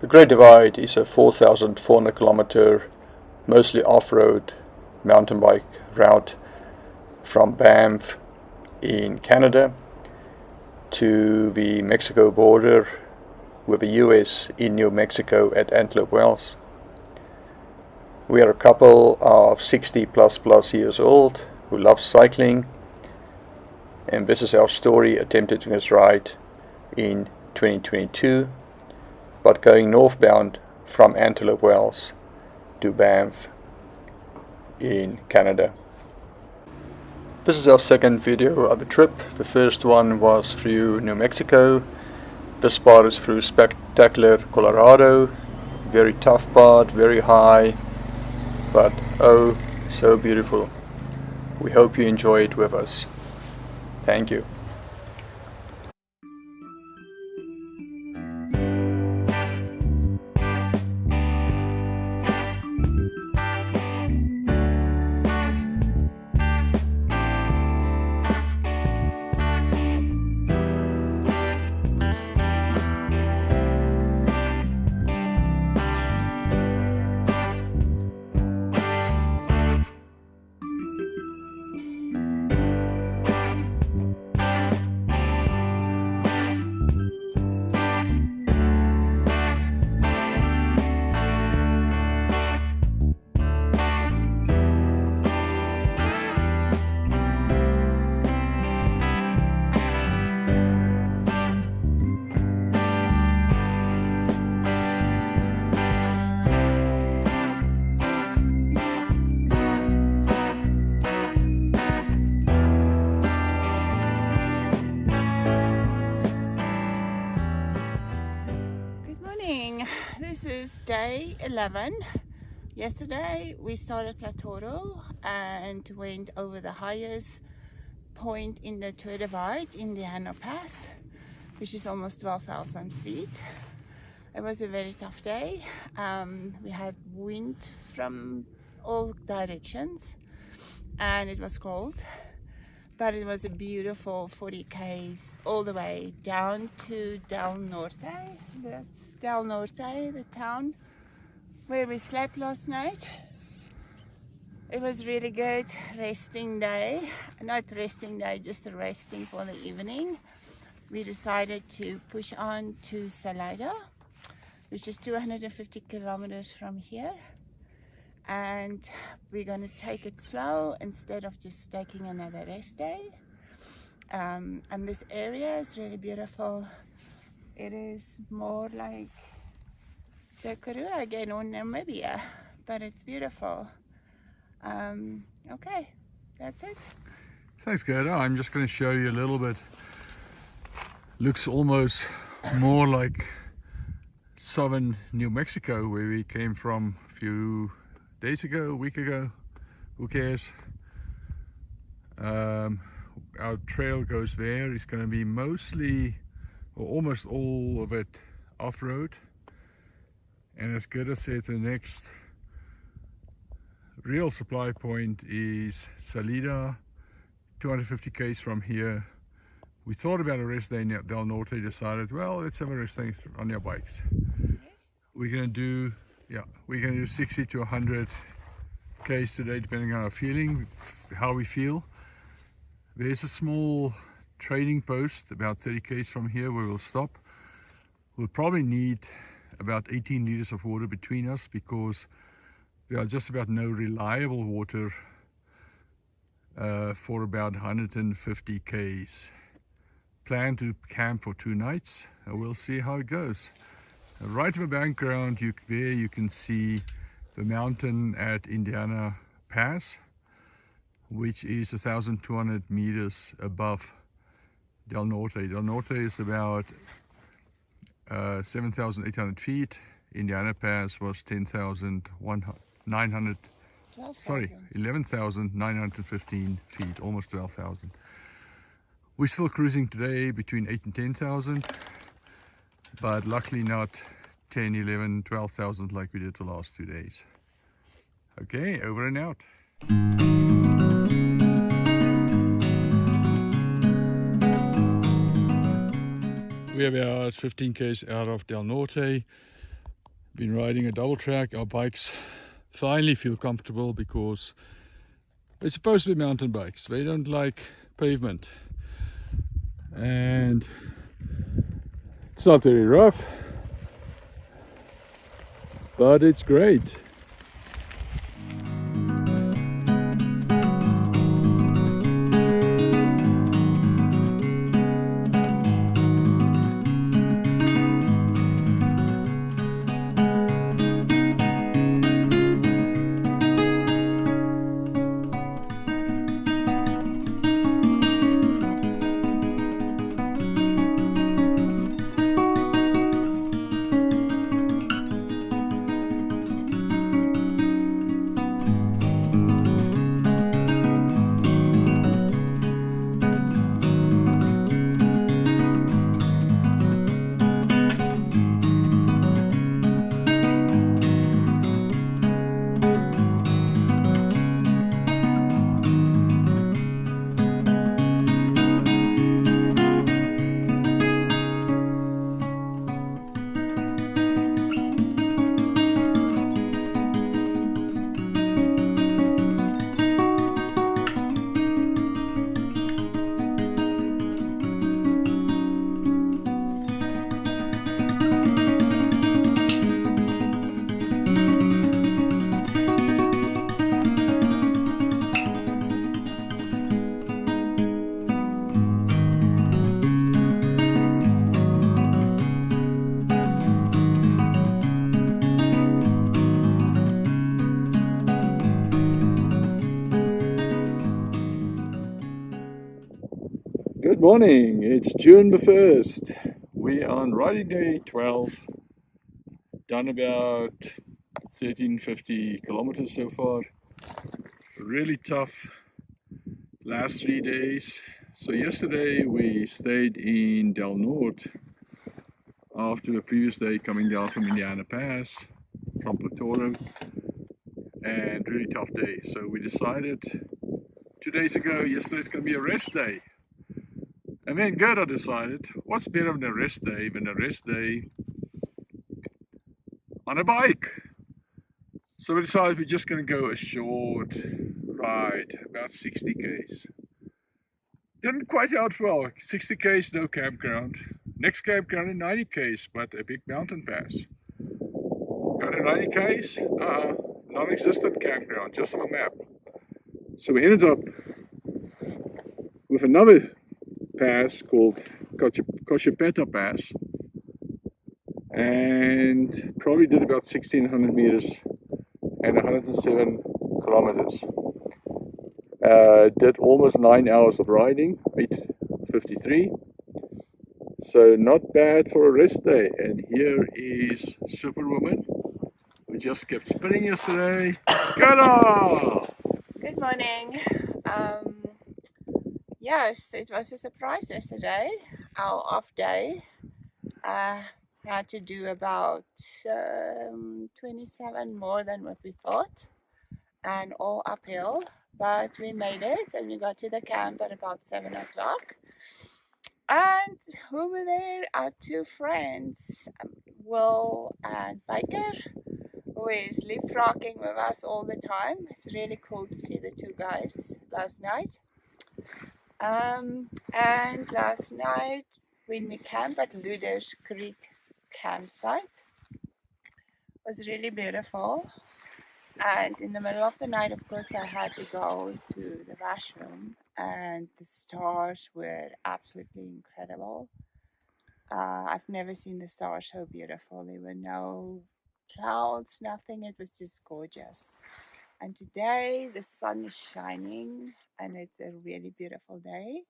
The Great Divide is a 4,400 kilometer, mostly off-road mountain bike route from Banff in Canada to the Mexico border with the US in New Mexico at Antelope Wells. We are a couple of 60 plus years old who love cycling, and this is our story attempting this ride in 2022, but going northbound from Antelope Wells to Banff in Canada. This is our second video of the trip. The first one was through New Mexico. This part is through spectacular Colorado. Very tough part, very high, but oh, so beautiful. We hope you enjoy it with us. Thank you. This is day 11. Yesterday we started Platoro and went over the highest point in the Tour Divide, Indiana Pass, which is almost 12,000 feet. It was a very tough day. We had wind from all directions and it was cold, but it was a beautiful 40 k's all the way down to Del Norte. That's Del Norte, the town where we slept last night. It was really good resting day. Not resting day, just a resting for the evening. We decided to push on to Salida, which is 250 kilometers from here. And we're going to take it slow instead of just taking another rest day. And this area is really beautiful. It is more like the Karoo again or Namibia, but it's beautiful. Okay, that's it. Thanks, Gerda. I'm just going to show you a little bit. Looks almost more like southern New Mexico, where we came from a few days ago, a week ago. Who cares? Our trail goes there. It's going to be mostly or almost all of it off-road, and as Gerda said, the next real supply point is Salida, 250 k's from here. We thought about a rest day in Del Norte, decided, well, let's have a rest day on our bikes. We're going to do 60 to 100 k's today, depending on our feeling, how we feel. There's a small trading post about 30 k's from here where we'll stop. We'll probably need about 18 liters of water between us because there are just about no reliable water for about 150 k's. Plan to camp for 2 nights. We'll see how it goes. Right in the background, there you can see the mountain at Indiana Pass, which is 1,200 meters above Del Norte. Del Norte is about 7,800 feet. Indiana Pass was 11,915 feet, almost 12,000. We're still cruising today between 8 and 10,000, but luckily not 10, 11, 12,000 like we did the last 2 days. Okay, over and out. We are about 15 k's out of Del Norte. Been riding a double track. Our bikes finally feel comfortable because they're supposed to be mountain bikes. They don't like pavement. And it's not very rough, but it's great. Good morning, it's June the 1st. We are on riding day 12, done about 1350 kilometers so far. Really tough last 3 days. So yesterday we stayed in Del Norte after the previous day coming down from Indiana Pass, from Platoro, and really tough day. So we decided 2 days ago, yesterday's going to be a rest day. And then Gerda decided, what's better than a rest day than a rest day on a bike? So we decided we're just going to go a short ride, about 60 k's. Didn't quite out well. 60 k's, no campground. Next campground in 90 k's, but a big mountain pass. Got to 90 k's? Non-existent campground, just on a map. So we ended up with another pass called Cochipeta Pass, and probably did about 1600 meters and 107 kilometers. Did almost 9 hours of riding, 8:53. So not bad for a rest day. And here is Superwoman, who just kept spinning yesterday. Gerda! Good morning. Yes, it was a surprise yesterday, our off day. Had to do about 27 more than what we thought, and all uphill, but we made it and we got to the camp at about 7 o'clock. And over there are two friends, Will and Baker, who is leapfrogging with us all the time. It's really cool to see the two guys last night. And last night when we camped at Luders Creek campsite, it was really beautiful. And in the middle of the night, of course, I had to go to the washroom, and the stars were absolutely incredible. I've never seen the stars so beautiful. There were no clouds, nothing. It was just gorgeous. And today the sun is shining and it's a really beautiful day.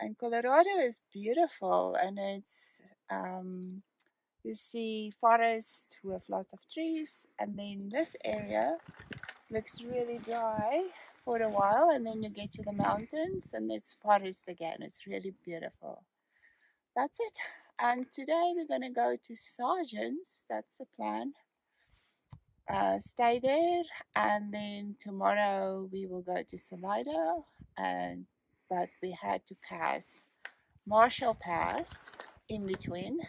And Colorado is beautiful, and it's you see forest with lots of trees, and then this area looks really dry for a while, and then you get to the mountains and it's forest again. It's really beautiful. That's it. And today we're going to go to Sargent's. That's the plan. Stay there, and then tomorrow we will go to Salida, but we had to pass Marshall Pass in between.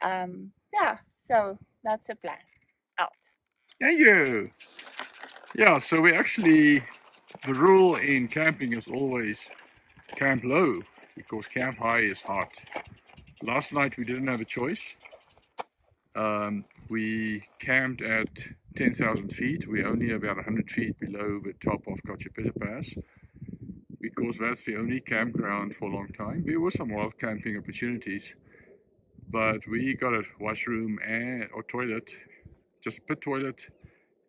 Yeah, So that's the plan. Out. Thank you. Yeah, so we actually, the rule in camping is always camp low, because camp high is hot. Last night we didn't have a choice. We camped at 10,000 feet. We're only about 100 feet below the top of Coachepeta Pass, because that's the only campground for a long time. There were some wild camping opportunities, but we got a washroom or toilet, just a pit toilet,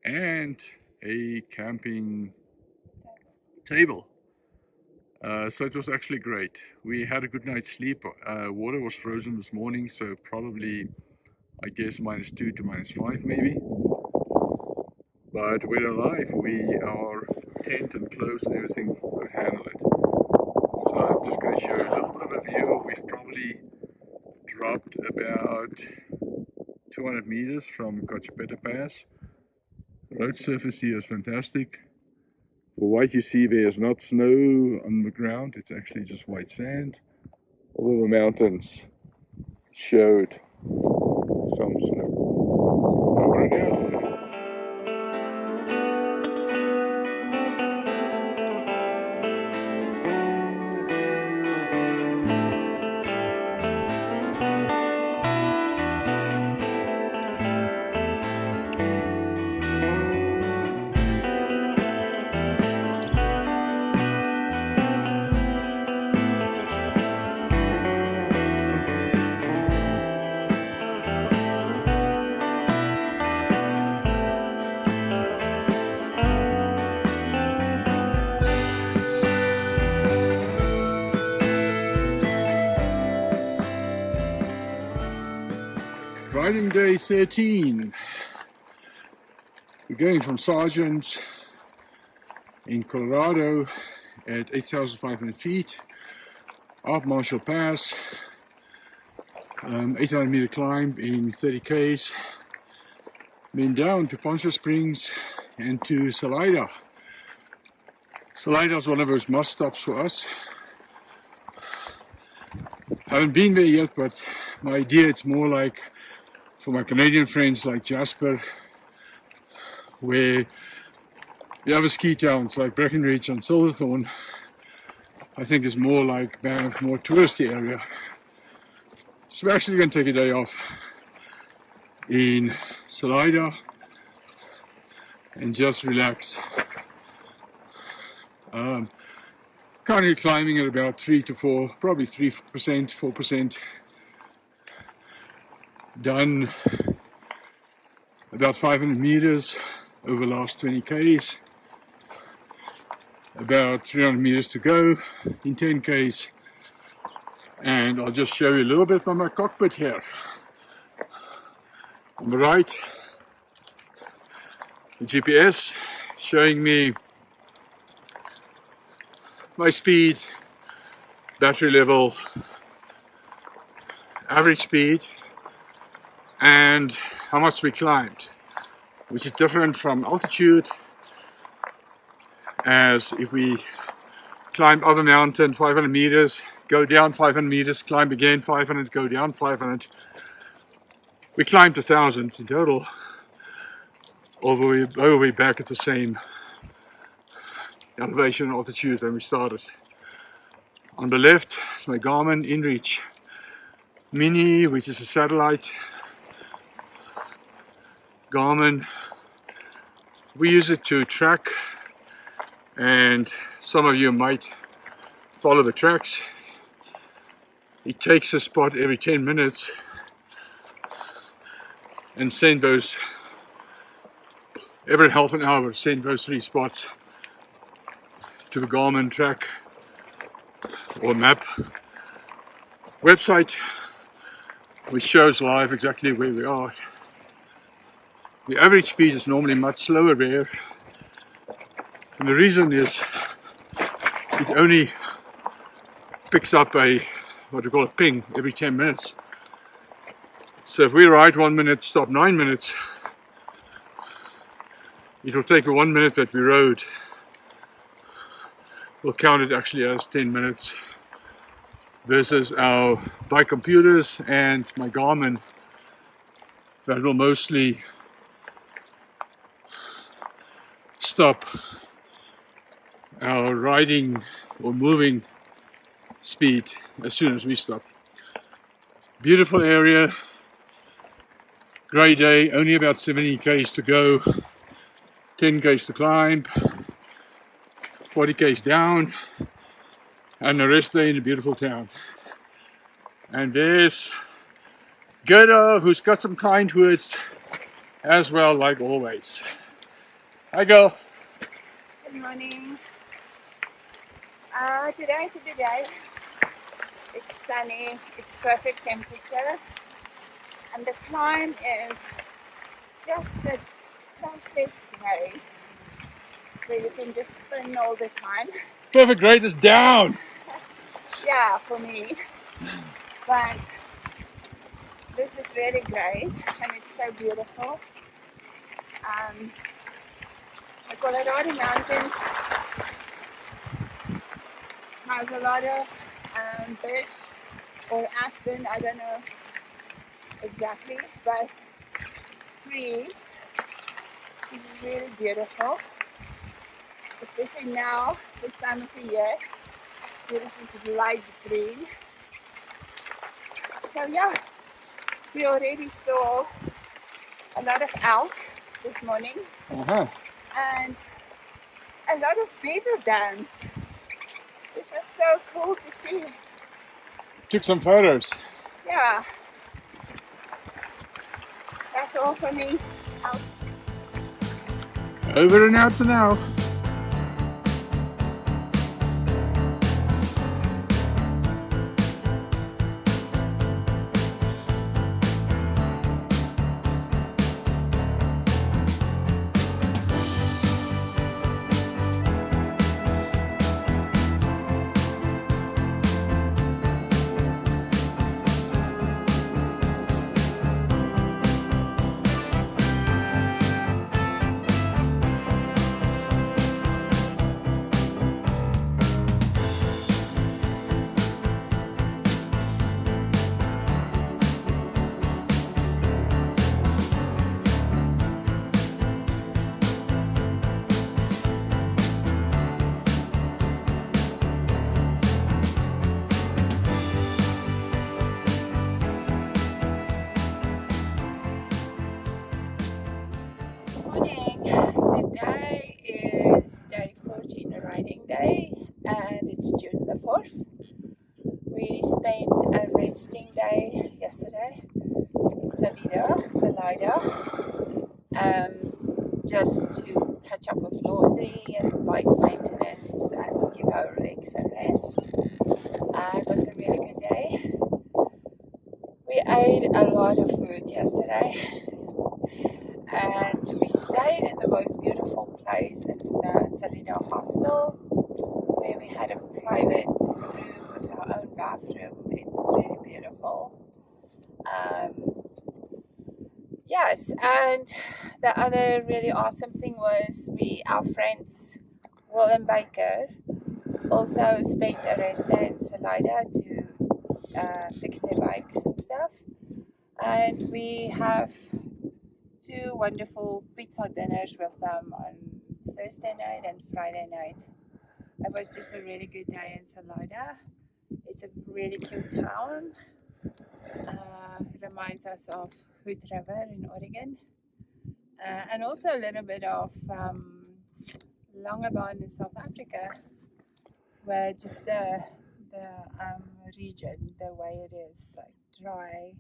and a camping table. So it was actually great. We had a good night's sleep. Water was frozen this morning, so probably, I guess, -2 to -5 maybe. But we're alive. Our tent and clothes and everything could handle it. So I'm just going to show you a little bit of a view. We've probably dropped about 200 meters from Coachepeta Pass. The road surface here is fantastic. For what you see, there is not snow on the ground, it's actually just white sand. All the mountains showed some snow. Over and out for now. Riding day 13. We're going from Sergeant's in Colorado at 8,500 feet, up Marshall Pass, 800 meter climb in 30 Ks, then down to Poncho Springs and to Salida. Salida is one of those must stops for us. Haven't been there yet, but my idea, it's more like for my Canadian friends like Jasper, where the other ski towns like Breckenridge and Silverthorne, I think is more like Banff, more touristy area. So we're actually going to take a day off in Salida and just relax. Currently climbing at about 3 to 4, probably 3%, 4%. Done about 500 meters over the last 20 Ks. About 300 meters to go in 10 Ks. And I'll just show you a little bit from my cockpit here. On the right, the GPS showing me my speed, battery level, average speed, and how much we climbed, which is different from altitude, as if we climb up a mountain 500 meters, go down 500 meters, climb again 500, go down 500. We climbed 1,000 in total, all the way back at the same elevation and altitude when we started. On the left is my Garmin InReach Mini, which is a satellite Garmin. We use it to track, and some of you might follow the tracks. It takes a spot every 10 minutes and send those, every half an hour, send those 3 spots to the Garmin track or map website, which shows live exactly where we are. The average speed is normally much slower there, and the reason is it only picks up what we call a ping every 10 minutes. So if we ride 1 minute, stop 9 minutes, it will take the 1 minute that we rode, we'll count it actually as 10 minutes, versus our bike computers and my Garmin that will mostly stop our riding or moving speed as soon as we stop. Beautiful area, great day, only about 70 k's to go, 10 k's to climb, 40 k's down, and the rest day in a beautiful town. And there's Gerda, who's got some kind words as well, like always. Hi, girl. Good morning. Today is a good day. It's sunny, it's perfect temperature, and the climb is just the perfect grade where you can just spin all the time. Perfect grade is down. Yeah, for me. But this is really great, and it's so beautiful. The Colorado Mountains has a lot of birch or aspen, I don't know exactly, but trees, which is really beautiful, especially now, this time of the year. This is light green. So yeah, we already saw a lot of elk this morning and a lot of beaver dams, which was so cool to see. Took some photos. Yeah. That's all for me. Out. Over and out for now. Today is day 14 riding day, and it's June the 4th. We spent a resting day yesterday in Salida, just to catch up with laundry and bike maintenance and give our legs a rest. It was a really good day. We ate a lot of food yesterday. And we stayed in the most beautiful place in the Salida hostel, where we had a private room with our own bathroom. It was really beautiful. Yes, and the other really awesome thing was our friends Will and Baker also spent a rest day in Salida to fix their bikes and stuff. And we have 2 wonderful pizza dinners with them on Thursday night and Friday night. It was just a really good day in Salida. It's a really cute town. Reminds us of Hood River in Oregon. And also a little bit of Longabon in South Africa, where just the region, the way it is, like dry,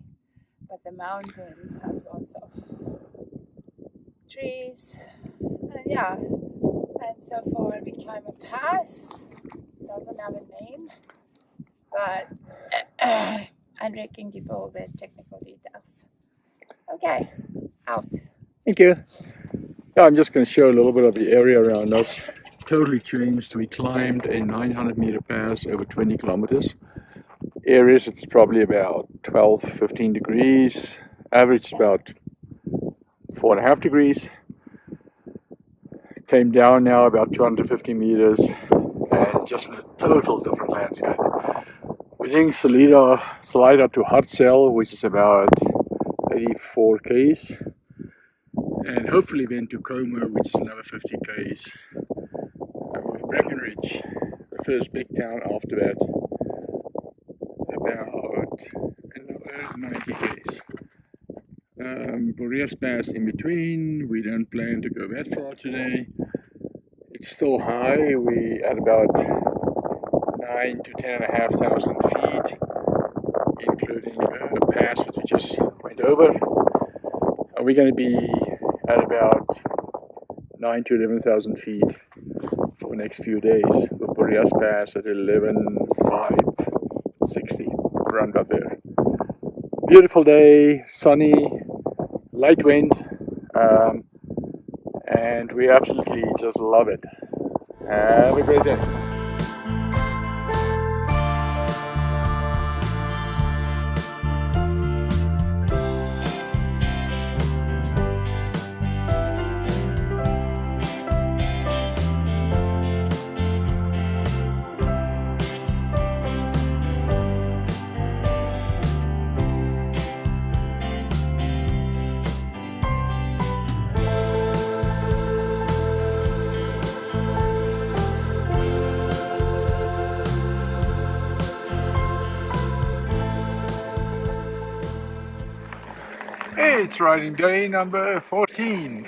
but the mountains have lots of trees, and yeah, and so far we climb a pass, doesn't have a name, but Andre can give all the technical details. Okay, out. Thank you. Yeah, I'm just going to show a little bit of the area around us. Totally changed. We climbed a 900-meter pass over 20 kilometers. Areas it's probably about 12-15 degrees. Average about 4.5 degrees. Came down now about 250 meters and just in a total different landscape. We're doing Salida to Hartsel, which is about 84 k's, and hopefully then to Como, which is another 50 k's, with Breckenridge, the first big town after that, about another 90 k's. Boreas Pass in between. We don't plan to go that far today. It's still high. We at about 9 to 10,500 feet, including the pass that we just went over. We're going to be at about 9 to 11,000 feet for the next few days, with Boreas Pass at 11,560, around about there. Beautiful day, sunny, light wind, and we absolutely just love it. Have a great day. It's riding day number 14.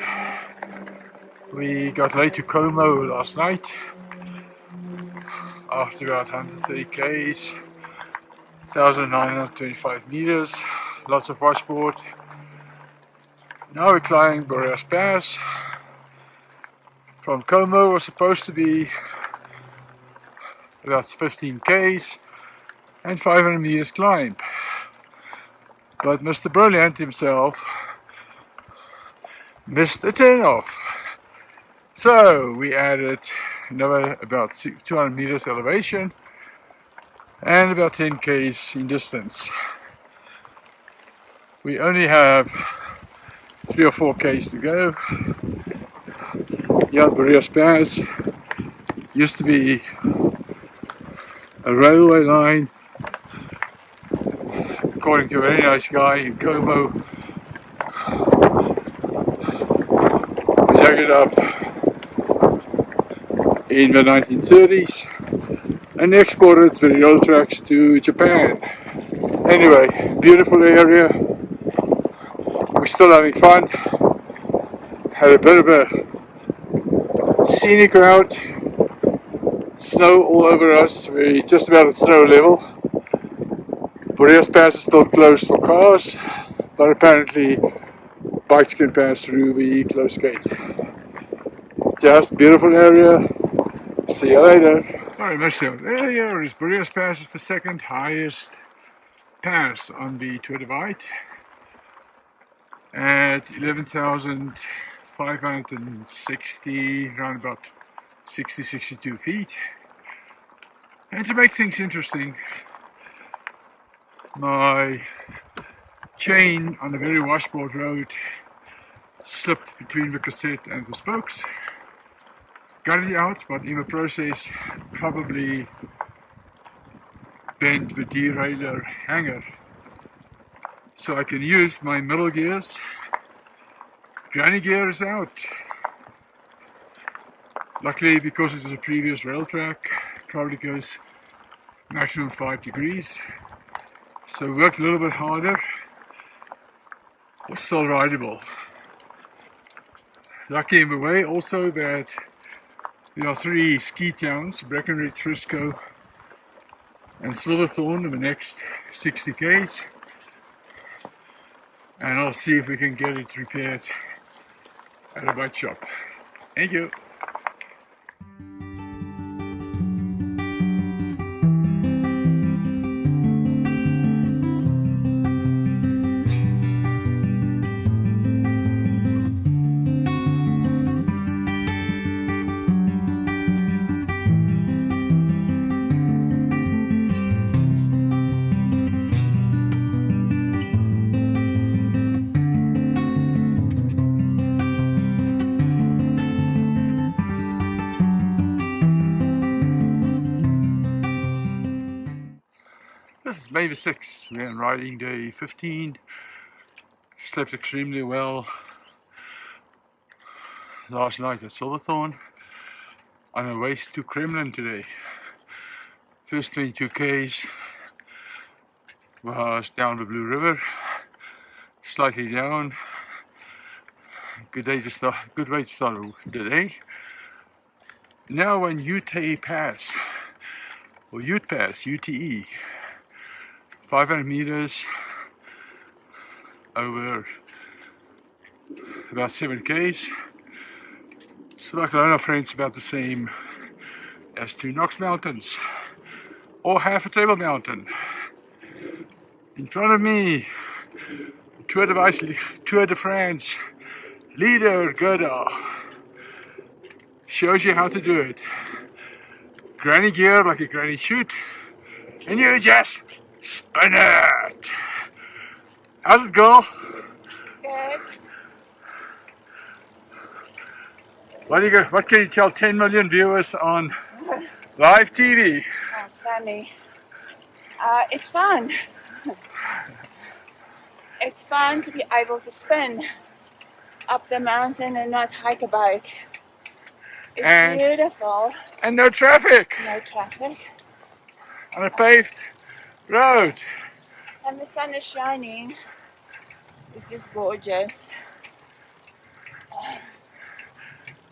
We got late to Como last night after about 130 k's, 1,925 meters, lots of washboard. Now we're climbing Boreas Pass. From Como was supposed to be about 15 k's and 500 meters climb. But Mr. Brilliant himself missed a turn-off. So we added another about 200 meters elevation and about 10 k's in distance. We only have 3 or 4 k's to go. Here at Boreas Pass used to be a railway line, according to a very nice guy in Como. We dug it up in the 1930s and exported the rail tracks to Japan. Anyway, beautiful area. We're still having fun. Had a bit of a scenic route. Snow all over us. We're just about at snow level. Boreas Pass is still closed for cars, but apparently bikes can pass through the closed gate. Just beautiful area. See you later. Alright, Marcel, there is Boreas Pass. Is the second highest pass on the Tour Divide at 11,560, around about 60-62 feet. And to make things interesting, my chain on the very washboard road slipped between the cassette and the spokes. Got it out, but in the process probably bent the derailleur hanger. So I can use my middle gears. Granny gear is out. Luckily, because it was a previous rail track, probably goes maximum 5 degrees. So worked a little bit harder, but still rideable. Lucky in the way also that there are 3 ski towns, Breckenridge, Frisco and Silverthorne in the next 60 k's. And I'll see if we can get it repaired at a bike shop. Thank you. This is May the 6th, we're on riding day 15. Slept extremely well last night at Silverthorne. On our way to Kremlin today. First 22 k's was down the Blue River, slightly down. Good way to start the day. Now when UTE Pass, or Ute Pass, UTE, 500 meters over about 7 k's. So like a lot of friends, about the same as 2 Knox Mountains, or half a Table Mountain. In front of me, Tour de France leader Gerda shows you how to do it. Granny gear like a granny shoot, and you just spin it. How's it go? Good. What can you tell 10 million viewers on live TV? Oh, funny. It's fun. It's fun to be able to spin up the mountain and not hike a bike. It's beautiful. And no traffic. No traffic. On a paved road. And the sun is shining. It's just gorgeous.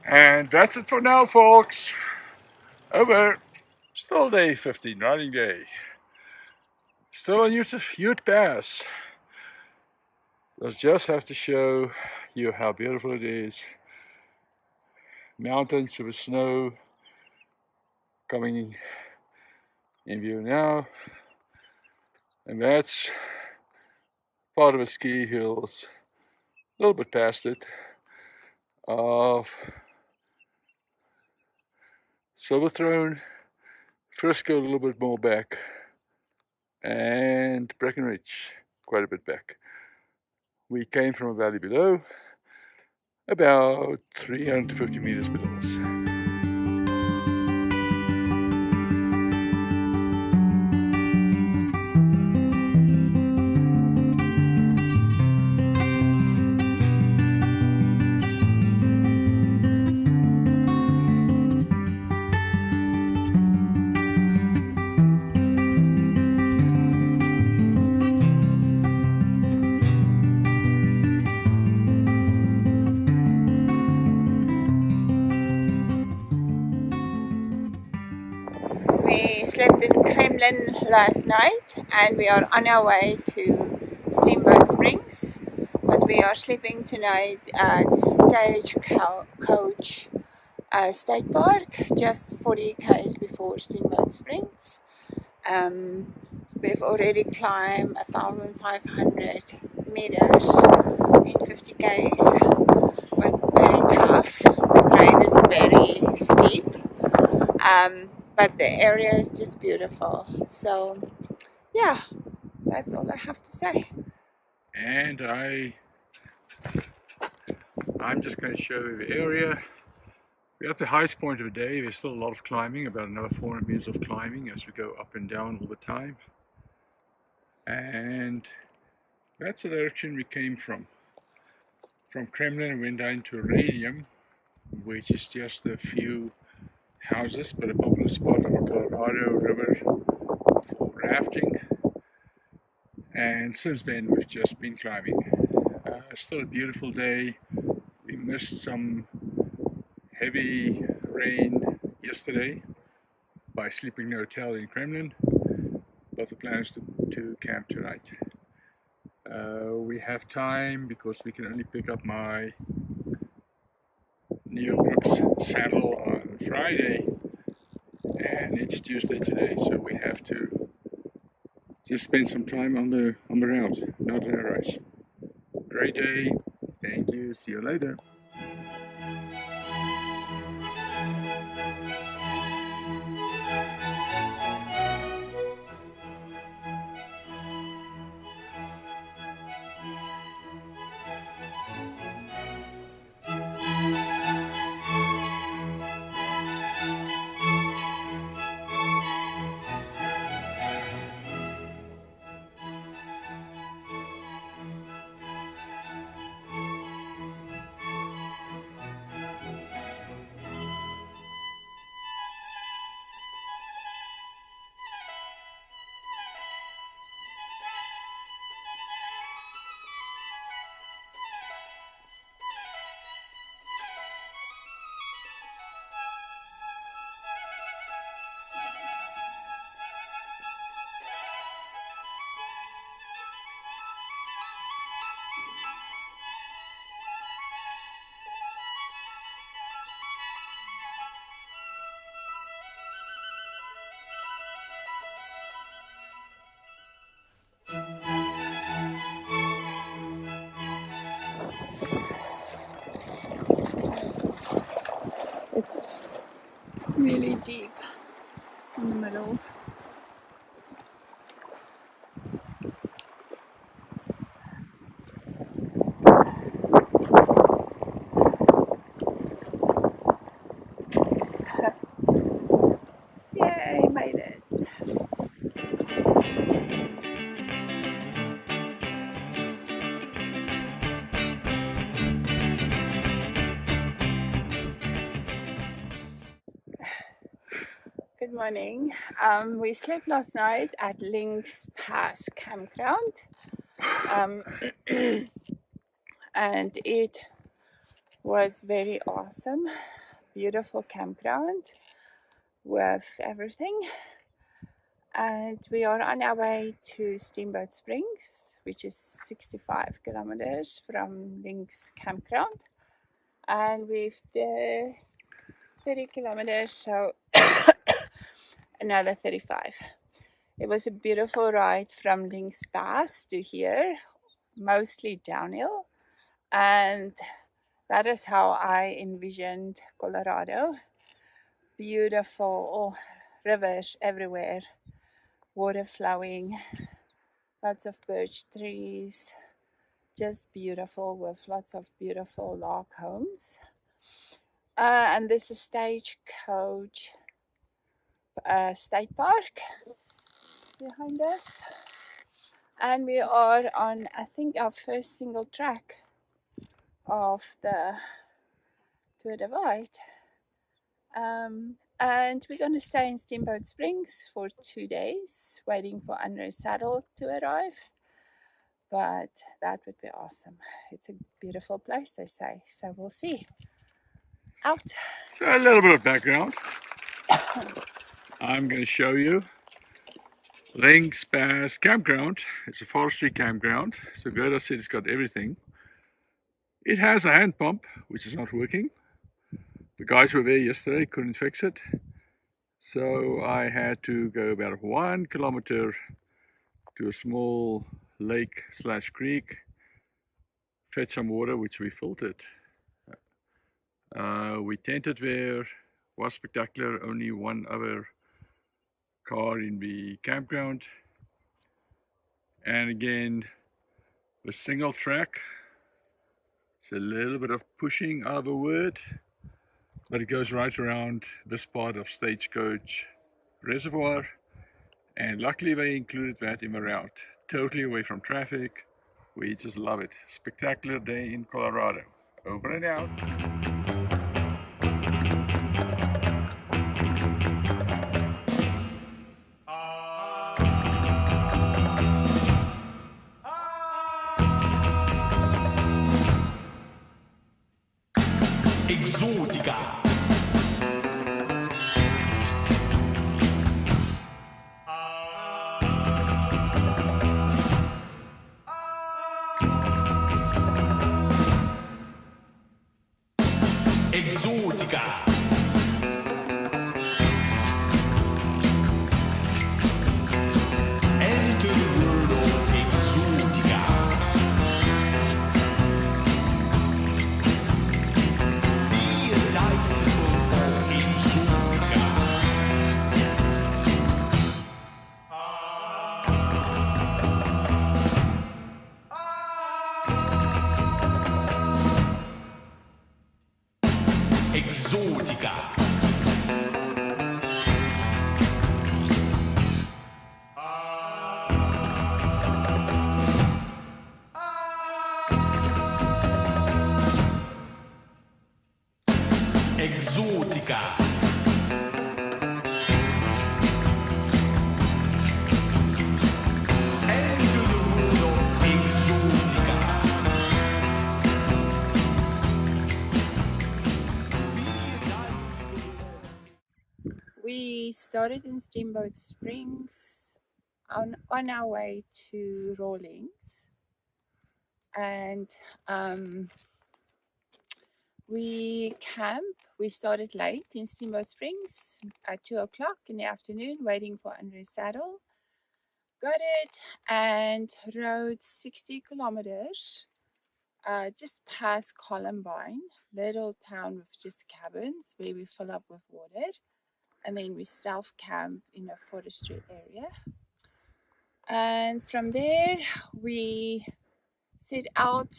And that's it for now, folks. Over. Still day 15, riding day. Still on Ute Pass. Let's just have to show you how beautiful it is. Mountains with snow coming in view now. And that's part of the ski hills, a little bit past it, of Silverthorne, Frisco a little bit more back, and Breckenridge quite a bit back. We came from a valley below, about 350 meters below us. We slept in Kremlin last night and we are on our way to Steamboat Springs, but we are sleeping tonight at Stagecoach State Park, just 40 k's before Steamboat Springs. We've already climbed 1,500 meters in 50 k's. It was very tough. The grade is very steep. But the area is just beautiful. So yeah, that's all I have to say. And I'm just going to show you the area. We're at the highest point of the day. There's still a lot of climbing, about another 400 meters of climbing as we go up and down all the time. And that's the direction we came from. From Kremlin we went down to Radium, which is just a few houses, but a popular spot on the Colorado River for rafting. And since then we've just been climbing. Still a beautiful day. We missed some heavy rain yesterday by sleeping in a hotel in Kremlin, but the plan is to camp tonight. We have time because we can only pick up my Neo Brooks saddle on Friday, and it's Tuesday today, so we have to just spend some time on the route, not in a rush. Great day. Thank you. See you later. deep in the middle. Yay, made it. Good morning. We slept last night at Lynx Pass campground, and it was very awesome. Beautiful campground with everything. And we are on our way to Steamboat Springs, which is 65 kilometers from Lynx campground. And we've done 30 kilometers, so another 35. It was a beautiful ride from Lynx Pass to here, mostly downhill. And that is how I envisioned Colorado. Beautiful rivers everywhere, water flowing, lots of birch trees, just beautiful with lots of beautiful log homes. And this is Stagecoach State Park behind us. And we are on, I think, our first single track of the Tour Divide. And we're going to stay in Steamboat Springs for 2 days, waiting for Under Saddle to arrive. But that would be awesome. It's a beautiful place, they say. So we'll see. Out. So a little bit of background. I'm going to show you Lynx Pass Campground. It's a forestry campground. So Gerda said it's got everything. It has a hand pump, which is not working. The guys were there yesterday, couldn't fix it. So I had to go about 1 kilometer to a small lake slash creek, fetch some water, which we filtered. We tented there, was spectacular, only one other car in the campground. And again, the single track, it's a little bit of pushing of a word, but it goes right around this part of Stagecoach Reservoir. And luckily they included that in the route, totally away from traffic. We just love it. Spectacular day in Colorado. Over and out. Exótica. Exótica. Enter the world of exótica. Be a disciple of exótica. Exótica. Exótica. Enter the world of exótica. We started in Steamboat Springs on our way to Rawlings, and we started late in Steamboat Springs at 2 o'clock in the afternoon, waiting for Under Saddle. Got it and rode 60 kilometers just past Columbine, little town with just cabins where we fill up with water. and then we self-camp in a forestry area. And from there, we set out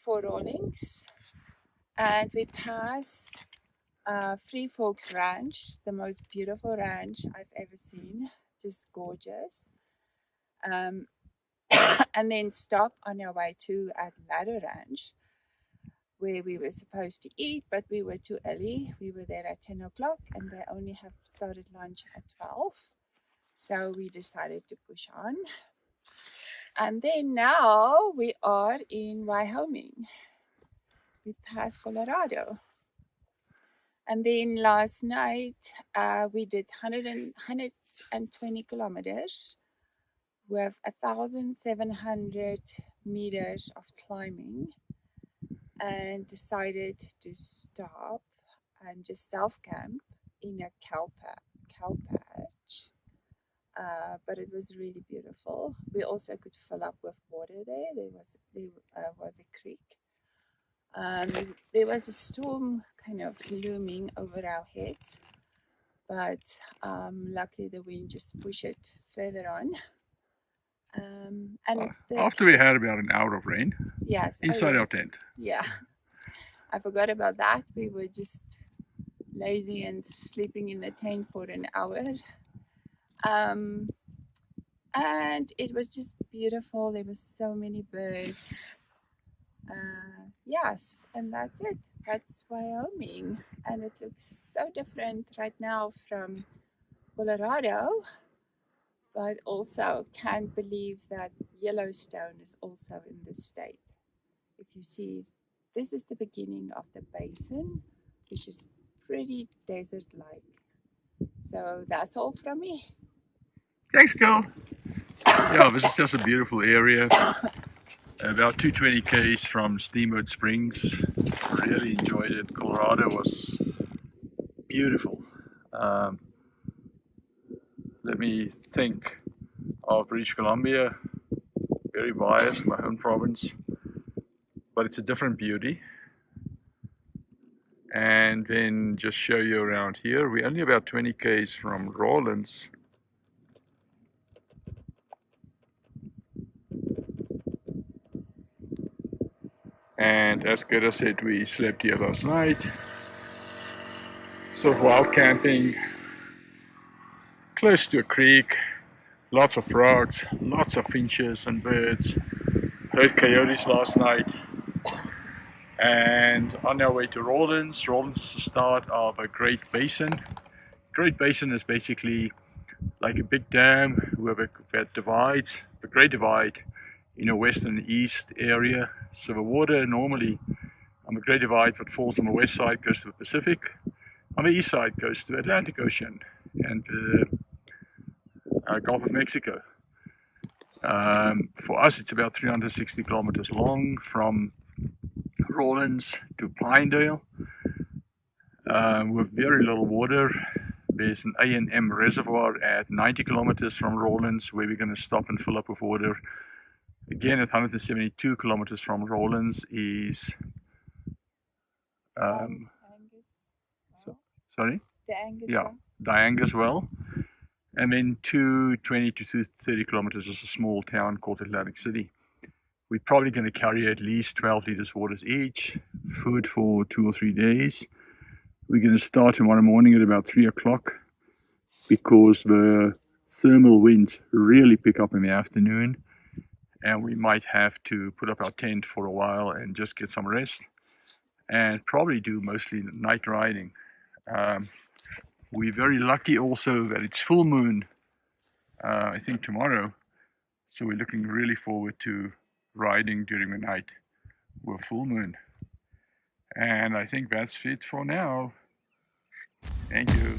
for Rawlings, and we pass Free Forks Ranch, the most beautiful ranch I've ever seen, just gorgeous. And then stop on our way to at Ladder Ranch, where we were supposed to eat, but we were too early. We were there at 10 o'clock, and they only have started lunch at 12. So we decided to push on. And then now we are in Wyoming. We passed Colorado. And then last night we did 120 kilometers with 1,700 meters of climbing, and decided to stop and just self-camp in a cow patch. But it was really beautiful. We also could fill up with water there. There was a creek. There was a storm kind of looming over our heads, but luckily the wind just pushed it further on. After we had about an hour of rain, yes, inside our tent. Yeah, I forgot about that. We were just lazy and sleeping in the tent for an hour. And it was just beautiful. There were so many birds. Yes, and that's it. That's Wyoming, and it looks so different right now from Colorado, but also can't believe that Yellowstone is also in this state. If you see, this is the beginning of the basin, which is pretty desert-like. So that's all from me. Thanks, girl. Yeah, this is just a beautiful area. About 220 k's from Steamboat Springs. Really enjoyed it. Colorado was beautiful. Let me think of British Columbia. Very biased, my home province, but it's a different beauty. And then just show you around here. We're only about 20 k's from Rawlins. And as Gerda said, we slept here last night. Sort of wild camping, close to a creek, lots of frogs, lots of finches and birds. Heard coyotes last night. And on our way to Rawlins. Rawlins is the start of a Great Basin. Great Basin is basically like a big dam that divides, the Great Divide, in a west and east area. So the water normally on the Great Divide that falls on the west side goes to the Pacific. On the east side goes to the Atlantic Ocean and the Gulf of Mexico. For us, it's about 360 kilometers long from Rawlins to Pinedale, with very little water. There's an A&M reservoir at 90 kilometers from Rawlins where we're going to stop and fill up with water. Again, at 172 kilometers from Rawlins is sorry? Diangus Well. And then 220 to 230 kilometers is a small town called Atlantic City. We're probably going to carry at least 12 liters waters each, food for 2 or 3 days. We're going to start tomorrow morning at about 3 o'clock because the thermal winds really pick up in the afternoon, and we might have to put up our tent for a while and just get some rest and probably do mostly night riding. We're very lucky also that it's full moon, I think tomorrow, so we're looking really forward to riding during the night with full moon. And I think that's it for now. Thank you.